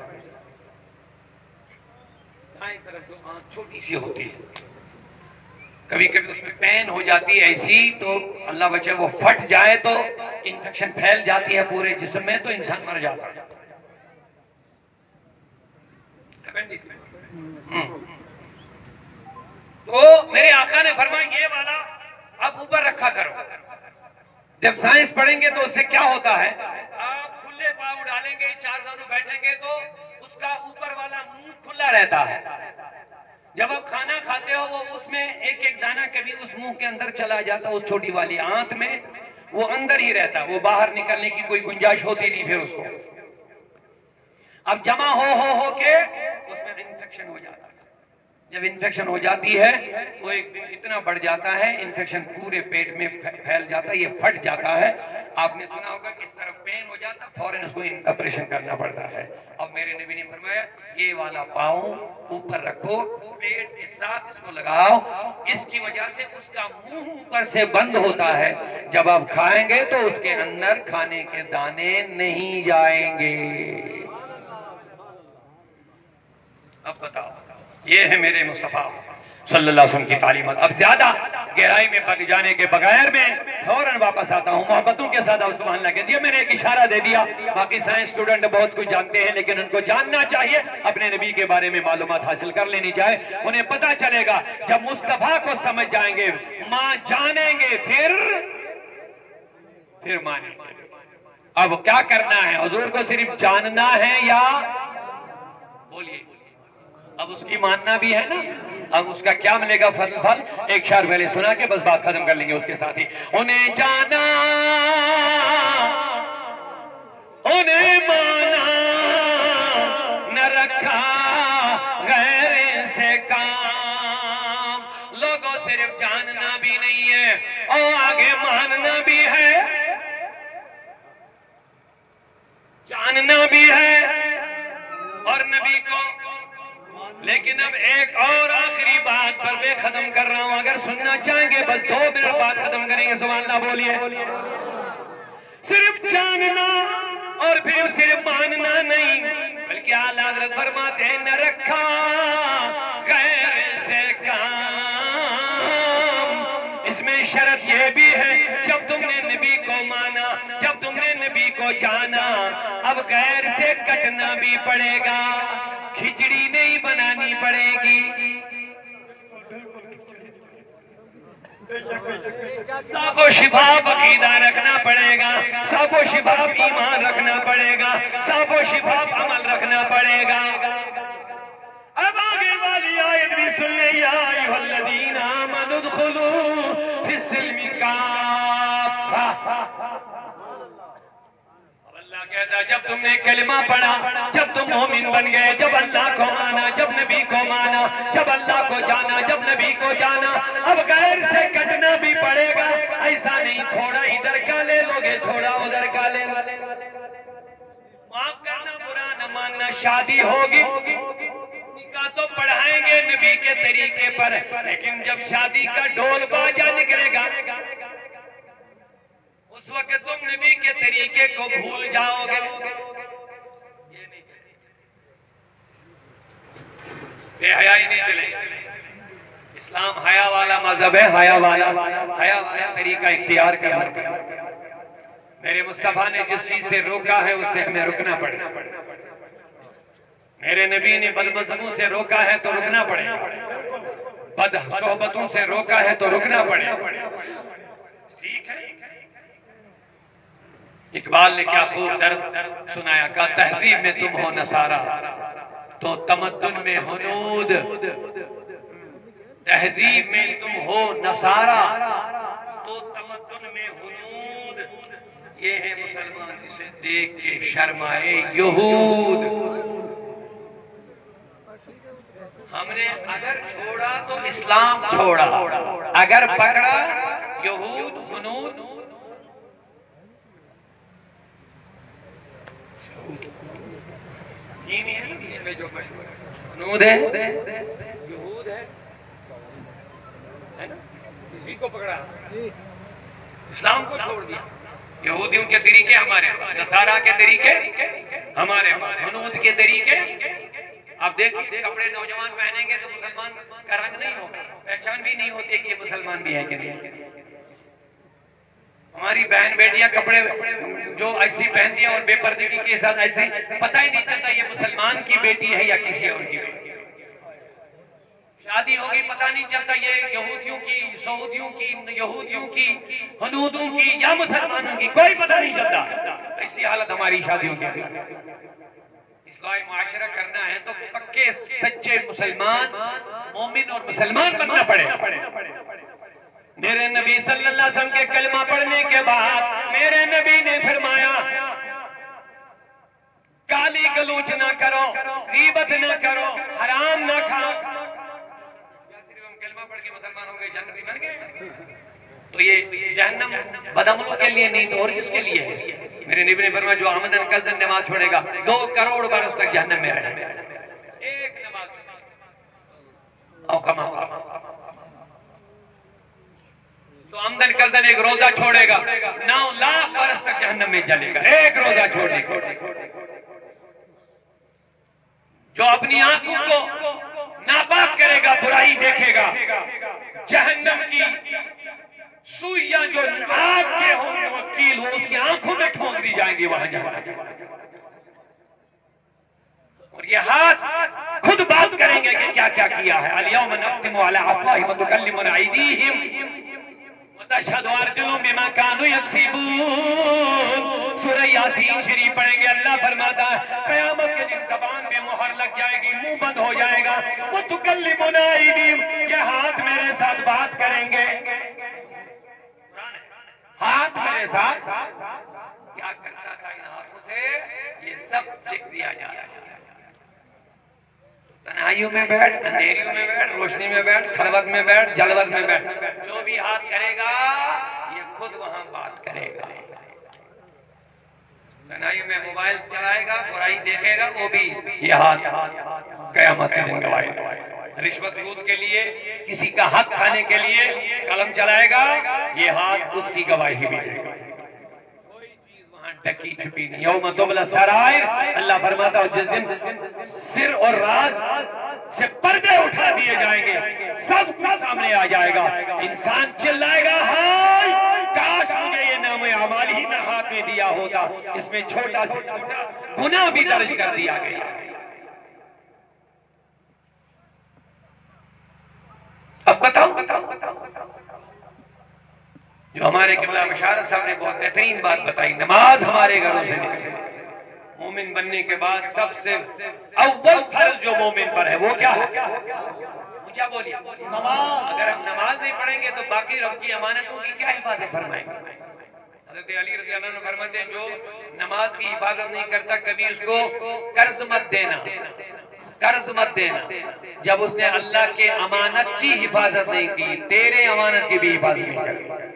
Speaker 1: दाएं तरफ जो आंत छोटी सी होती है, कभी कभी उसमें पेन हो जाती है ऐसी, तो अल्लाह बचे वो फट जाए तो इन्फेक्शन फैल जाती है पूरे जिस्म में, तो इंसान मर जाता है। अपेंडिक्स में तो मेरे आका ने फरमाया ये वाला अब ऊपर रखा करो। जब साइंस पढ़ेंगे तो उससे क्या होता है, आप खुले पांव डालेंगे, चार दानों बैठेंगे तो उसका ऊपर वाला मुंह खुला रहता है। जब आप खाना खाते हो वो उसमें एक एक दाना कभी उस मुंह के अंदर चला जाता, उस छोटी वाली आंत में वो अंदर ही रहता, वो बाहर निकलने की कोई गुंजाइश होती नहीं फिर उसको। अब जमा हो के उसमें इन्फेक्शन हो जाता है। जब इन्फेक्शन हो जाती है वो एक दिन इतना बढ़ जाता है, इन्फेक्शन पूरे पेट में फैल जाता है, ये फट जाता है। आपने सुना होगा इस तरफ पेन हो जाता, फौरन उसको ऑपरेशन करना पड़ता है। अब मेरे नबी ने फरमाया ये वाला पाँव ऊपर रखो, पेट के साथ इसको लगाओ, इसकी वजह से उसका मुंह ऊपर से बंद होता है। जब आप खाएंगे तो उसके अंदर खाने के दाने नहीं जाएंगे। अब बताओ, ये है मेरे मुस्तफा सल्लल्लाहु अलैहि वसल्लम की तालीमत। अब ज्यादा गहराई में बच जाने के बगैर में फौरन वापस आता हूँ मोहब्बतों के साथ। अब सुभान अल्लाह कह दिया, मैंने एक इशारा दे दिया। बाकी साइंस स्टूडेंट बहुत कुछ जानते हैं, लेकिन उनको जानना चाहिए, अपने नबी के बारे में मालूमात हासिल कर लेनी चाहिए। उन्हें पता चलेगा जब मुस्तफा को समझ जाएंगे, मां जानेंगे, फिर मानेंगे। अब क्या करना है, हुजूर को सिर्फ जानना है या बोलिए, अब उसकी मानना भी है ना। अब उसका क्या मिलेगा फल? एक शार पहले सुना के बस बात खत्म कर लेंगे उसके साथ ही। उन्हें जाना, उन्हें माना, न रखा गैर से काम। लोगों सिर्फ जानना भी नहीं है और आगे मानना भी है, जानना भी है और नबी को। लेकिन अब एक और आखिरी बात पर मैं खत्म कर रहा हूं, अगर सुनना चाहेंगे बस 2 मिनट बाद खत्म करेंगे। सुभान अल्लाह बोलिए। सिर्फ जानना और फिर सिर्फ मानना नहीं, बल्कि आला हज़रत फरमाते हैं न रखा गैर से काम। इसमें शर्त यह भी है, जब तुमने नबी को माना, जब तुमने नबी को जाना, अब गैर से कटना भी पड़ेगा, खिचड़ी नहीं बनानी पड़ेगी। साफो शिफाफ अकीदा रखना पड़ेगा, साफो शिफाफ ईमान रखना पड़ेगा, साफो शिफाफ अमल रखना पड़ेगा। अब आगे वाली आयत भी सुन ले, या अय्युहल्लज़ीना आमनू उदखुलू फिस्सिल्मि काफ़ा। कहता जब तुमने कलिमा पढ़ा, जब तुम मोमिन बन गए, जब अल्लाह को माना, जब नबी को माना, जब अल्लाह को जाना, जब नबी को जाना, अब गैर से कटना भी पड़ेगा। ऐसा नहीं थोड़ा इधर का ले लोगे, थोड़ा उधर का ले लोगे। माफ करना, बुरा न मानना। शादी होगी, निकाह तो पढ़ाएंगे नबी के तरीके पर, लेकिन जब शादी का ढोल बाजा निकलेगा उस वक्त तुम नबी के तरीके को भूल जाओगे। ये नहीं चलेगा, बेहयाई नहीं चलेगी। इस्लाम हया वाला मजहब है, हया वाला तरीका इख्तियार करना। मेरे मुस्तफा ने जिस चीज से रोका है उससे हमें रुकना पड़ेगा। मेरे नबी ने बदमज़हबों से रोका है तो रुकना पड़ेगा, बद सोहबतों से रोका है तो रुकना पड़ेगा। ठीक है। इकबाल ने क्या खूब दर्द सुनाया, का तहजीब में तुम हो नसारा तो तमद्दुन में हुनूद, तहजीब में तुम हो नसारा तो तमद्दुन में हुनूद। ये है मुसलमान जिसे देख के शर्माए यहूद। हमने अगर छोड़ा तो इस्लाम छोड़ा, अगर पकड़ा यहूद हुनूद। जो मशहूर हुनूद है यहूद है ना, किसी को पकड़ा इस्लाम को छोड़ दिया। यहूदियों के तरीके हमारे पास, नसारा के तरीके हमारे पास, हुनूद के तरीके। आप देखिए कपड़े नौजवान पहनेंगे तो मुसलमान का रंग नहीं होगा, पहचान भी नहीं होती कि ये मुसलमान भी है कि नहीं। हमारी बहन बेटियां कपड़े जो ऐसी पहनती हैं और बेपर्दगी के साथ ऐसे, पता ही नहीं चलता ये मुसलमान की बेटी है या किसी और की बेटी। शादी हो गई पता नहीं चलता ये यहूदियों की, सऊदियों की, यहूदियों की, हुनूदों की या मुसलमानों की, कोई पता नहीं चलता। ऐसी हालत हमारी शादियों की। इस्लाही मुआशरा करना है तो पक्के सच्चे मुसलमान, मोमिन और मुसलमान बनना पड़े। मेरे नबी सल्लल्लाहु अलैहि वसल्लम के कलमा पढ़ने के बाद मेरे नबी ने फरमाया गाली गलौज ना करो, गीबत ना करो, हराम ना खाओ। सिर्फ हम कलमा पढ़ के मुसलमान हो गए, जन्नती बन गए, तो ये जहन्नम बदअमलों के लिए नहीं तो और किसके लिए है। मेरे नबी ने फरमाया जो आमदन कसदन नमाज छोड़ेगा 2 करोड़ बरस तक जहन्नम में रहेगा। एक नमाज तो आमदन कसदन एक रोजा छोड़ेगा 9 लाख बरस तक जहन्नम में जलेगा, एक रोजा छोड़ने को। जो अपनी आंखों को नापाक करेगा, बुराई देखेगा, जहन्नम की सुइयां जो आग के होंगे वकील हो उसकी आंखों में ठोक दी जाएंगी वहां जाकर। और ये हाथ खुद बात करेंगे कि क्या क्या किया है। अल-यौम नख्तिमु अला अफ़वाहिहिम व तुकल्लिमुना अयदीहिम व तशहदु अर्जुलुहुम बिमा कानू यक्सिबून। सूरह यासीन शरीफ पढ़ेंगे, अल्लाह फरमाता है क़यामत के दिन ज़बान पे मुहर लग जाएगी, मुंह बंद हो जाएगा। व तुकल्लिमुना अयदीहिम, ये हाथ मेरे साथ बात करेंगे। हाथ मेरे साथ क्या करता था इन हाथों से, ये सब लिख दिया जा रहा है। तनाइयों में बैठ, अंधेरियों में बैठ, रोशनी में बैठ, खलवत में बैठ, जलवत में बैठ, जो भी हाथ करेगा ये खुद वहां बात करेगा। तनाइयों में मोबाइल चलाएगा, बुराई देखेगा, वो भी ये हाथ क़यामत के दिन गवाएगा। रिश्वत सूद के लिए, किसी का हक खाने के लिए कलम चलाएगा, ये हाथ उसकी गवाही भी देगा। कोई चीज वहां ढकी छुपी नहीं। यौम तुबला सराइर, अल्लाह फरमाता है जिस दिन सिर और राज से पर्दे उठा दिए जाएंगे, सब कुछ सामने आ जाएगा। इंसान चिल्लाएगा हाय काश मुझे ये नाम अमाल ही ना हाथ में दिया होता, इसमें छोटा से छोटा गुनाह भी दर्ज कर दिया गया। अब बताओ जो हमारे क़िबला मुशारफ साहब ने बहुत बेहतरीन बात बताई, नमाज हमारे घरों से निकले। मोमिन बनने के बाद सबसे अव्वल फर्ज जो मोमिन पर है वो क्या है? क्या बोलिए? नमाज। अगर हम नमाज नहीं पढ़ेंगे तो बाकी रब की अमानतों की क्या हिफाजत फरमाएंगे? हज़रत अली रज़ी अल्लाह अन्हु फरमाते हैं जो नमाज की हिफाजत नहीं करता कभी उसको कर्ज मत देना, कर्ज मत देना। जब उसने अल्लाह के अमानत की हिफाजत नहीं की, तेरे अमानत की भी हिफाजत नहीं करी।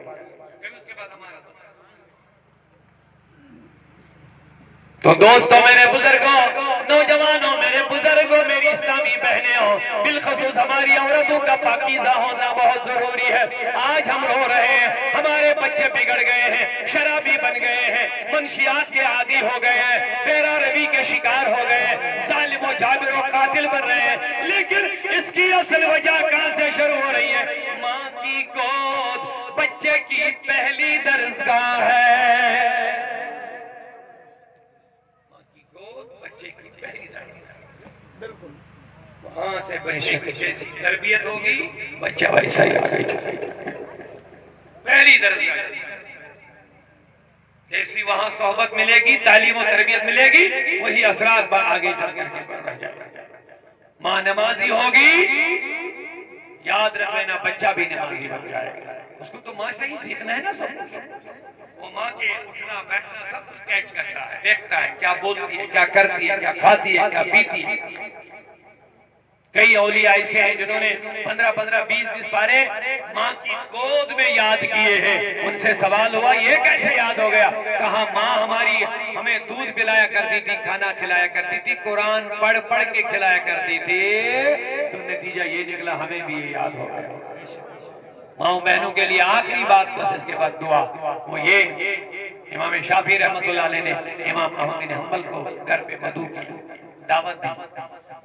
Speaker 1: तो दोस्तों, मेरे बुजुर्गों, नौजवानों, मेरे बुजुर्गों, मेरी इस्लामी बहनें हो, बिलखसूस हमारी औरतों का पाकीज़ा होना बहुत जरूरी है। आज हम रो रहे हैं, हमारे बच्चे बिगड़ गए हैं, शराबी बन गए हैं, मंशियात के आदी हो गए हैं, बेरा रवि के शिकार हो गए हैं, जालिम और जाबिर और कातिल बन रहे हैं। लेकिन इसकी असल वजह कहां से शुरू हो रही है? माँ की गोद बच्चे की पहली दरसगाह है। बिल्कुल, वहां से बच्चे की जैसी तरबियत होगी बच्चा वैसा ही आगे चलेगा। पहली दरजा जैसी वहां सोहबत मिलेगी, तालीम और तरबियत मिलेगी, वही असरात आगे चल करके रह जाएगा। माँ नमाजी होगी, याद रख लेना, बच्चा भी नमाजी बन जाएगा। उसको तो माँ से ही सीखना है ना सब कुछ। वो माँ के उठना बैठना सब कुछ कैच करता है, देखता है क्या बोलती है, क्या करती है, क्या खाती है, क्या पीती है। कई औलिया ऐसे हैं जिन्होंने 15-15, 20-20 पारे माँ की गोद में याद किए हैं। उनसे सवाल हुआ ये कैसे याद हो गया? कहा माँ हमारी हमें दूध पिलाया करती थी, खाना खिलाया करती थी, कुरान पढ़ पढ़ के खिलाया करती थी, तो नतीजा ये निकला हमें भी ये याद हो गया। माँ बहनों के लिए आखिरी बात, बस इसके बाद दुआ, वो ये इमाम शाफी रहमतुल्लाह अलैह ने इमाम अहमद बिन हंबल को घर पे मधु की दावत दी।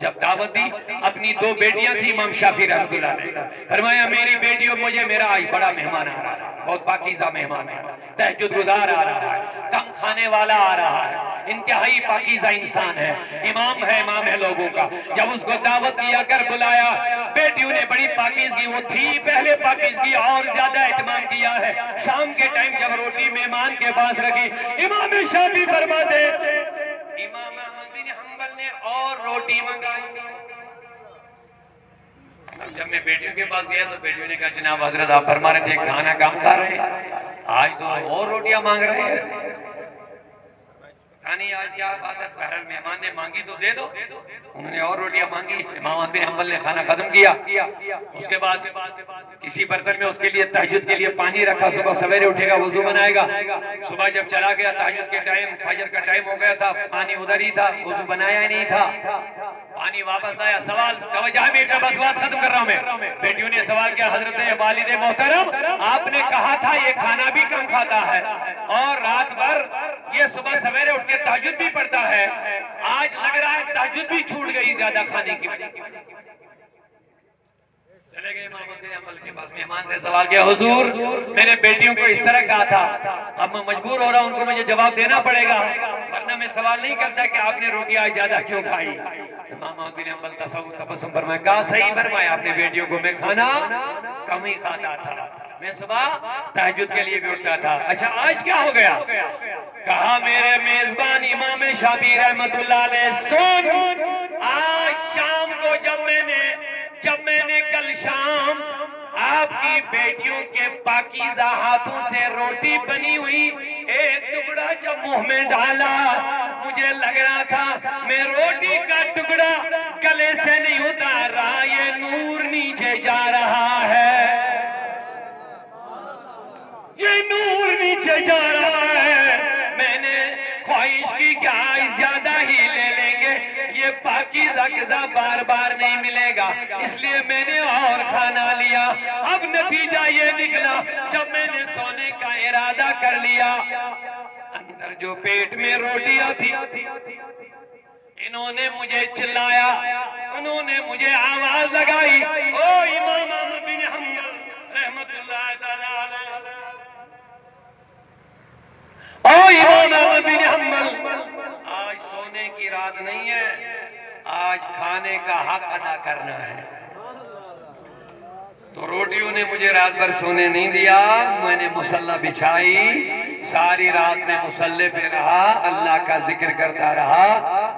Speaker 1: जब दावत दी, अपनी 2 बेटियां थी इमाम शाफी रहमतुल्लाह अलैह, फरमाया मेरी बेटियों मुझे मेरा आज बड़ा मेहमान आ रहा है, बहुत पाकीज़ा मेहमान है, तहज्जुद गुजार आ रहा है, कम खाने वाला आ रहा है, इंतहाई पाकीज़ा इंसान है, इमाम है लोगों का। जब उसको दावत दिया कर बुलाया, बेटियों ने बड़ी पाकीज़गी, वो थी पहले पाकीज़गी और ज्यादा एहतमाम किया है। शाम के टाइम जब रोटी मेहमान के पास रखी, इमाम शाफी फरमाते इमाम अहमद बिन हंबल ने और रोटी मंगाई। जब मैं बेटियों के पास गया तो बेटियों ने कहा जनाब हजरत आप फरमा रहे थे खाना कम खा रहे हैं, आज तो और रोटियां मांग रहे हैं, पता नहीं आज क्या बात है। बहरहाल मेहमान ने मांगी तो दे दो, उन्होंने और रोटियां मांगी। इमाम अहमद बिन हंबल ने खाना खत्म किया। उसके बाद किसी बर्तन में उसके लिए तहज्जुद के लिए पानी रखा, सुबह सवेरे उठेगा वजू बनाएगा। सुबह जब चला गया तहज्जुद के टाइम, फजर का टाइम हो गया था, पानी उधर ही था, वजू बनाया ही नहीं था। पानी वापस आया, सवाल तवज्जो बेटा, बस बात खत्म कर रहा हूं मैं। बेटियों ने सवाल किया हजरत वालिद मोहतरम आपने कहा था ये खाना भी कम खाता है और रात भर ये सुबह सवेरे उठ के तहज्जुद भी पढ़ता है, आज लग रहा है तहज्जुद भी छूट गई ज्यादा खाने की। चले गए इमाम अहमद बिन हंबल के पास, मेहमान से सवाल किया हुजूर मैंने बेटियों को इस तरह कहा था, अब मैं मजबूर हो रहा हूं, उनको मुझे जवाब देना पड़ेगा, वरना मैं सवाल नहीं करता कि आपने रोटी आज ज्यादा क्यों खाई। इमाम अहमद बिन हंबल तबस्सुम फरमाया, कहा सही फरमाया आपने बेटियों को, मैं खाना कम ही खाता था, मैं सुबह तहज्जुद के लिए भी उठता था। अच्छा आज क्या हो गया? कहा मेरे मेजबान इमाम शाफी रहमतुल्लाह अलैह सुन, आज शाम को जब मैंने कल शाम आपकी बेटियों के पाकीज़ा हाथों से रोटी बनी हुई एक टुकड़ा जब मुंह में डाला, मुझे लग रहा था मैं रोटी का टुकड़ा गले से नहीं उतार रहा, ये नूर नीचे जा रहा है, ये नूर नीचे जा रहा है। मैंने ख्वाहिश की क्या ज्यादा ही ले लेंगे, ये पाकीज़ा ग़िज़ा बार बार नहीं मिलेगा, इसलिए मैंने और खाना लिया। अब नतीजा ये निकला जब मैंने सोने का इरादा कर लिया, अंदर जो पेट में रोटियां थी इन्होंने मुझे चिल्लाया, उन्होंने मुझे आवाज लगाई, ओ इमाम अहमद बिन हंबल रहमतुल्लाह तआला अलैह, ओ इमाम अहमद बिन हंबल, आज सोने की रात नहीं है, आज खाने का हक अदा करना है। तो रोटियों ने मुझे रात भर सोने नहीं दिया, मैंने मुसल्ला बिछाई, सारी रात में मुसल्ले पे रहा, अल्लाह का जिक्र करता रहा,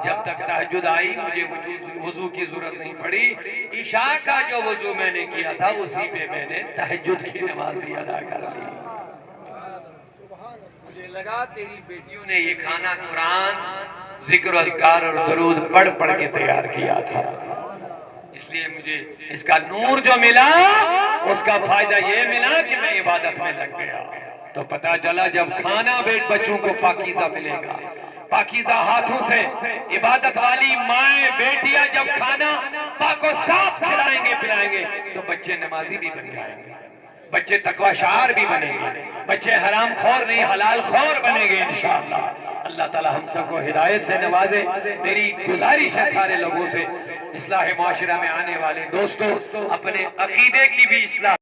Speaker 1: जब तक तहज्जुद आई मुझे वजू की जरूरत नहीं पड़ी। इशा का जो वजू मैंने किया था उसी पे मैंने तहज्जुद की नमाज भी अदा कर ली। मुझे लगा तेरी बेटियों ने ये खाना कुरान, जिक्र, अज़कार और दरूद पढ़ पढ़ के तैयार किया था, इसलिए मुझे इसका नूर जो मिला उसका फायदा ये मिला कि मैं इबादत में लग गया। तो पता चला जब खाना बच्चों को पाकीज़ा मिलेगा, पाकीज़ा हाथों से इबादत वाली माएँ बेटियां जब खाना पाको साफ खिलाएंगे पिलाएंगे तो बच्चे नमाजी भी बन जाएंगे, बच्चे तकवाशार भी बनेंगे, बच्चे हराम खोर नहीं हलाल खोर बनेंगे इंशाअल्लाह। अल्लाह ताला हम सबको हिदायत से नवाजे। मेरी गुजारिश है सारे लोगों से, इस्लाह माशरा में आने वाले दोस्तों अपने अकीदे की भी इस्लाह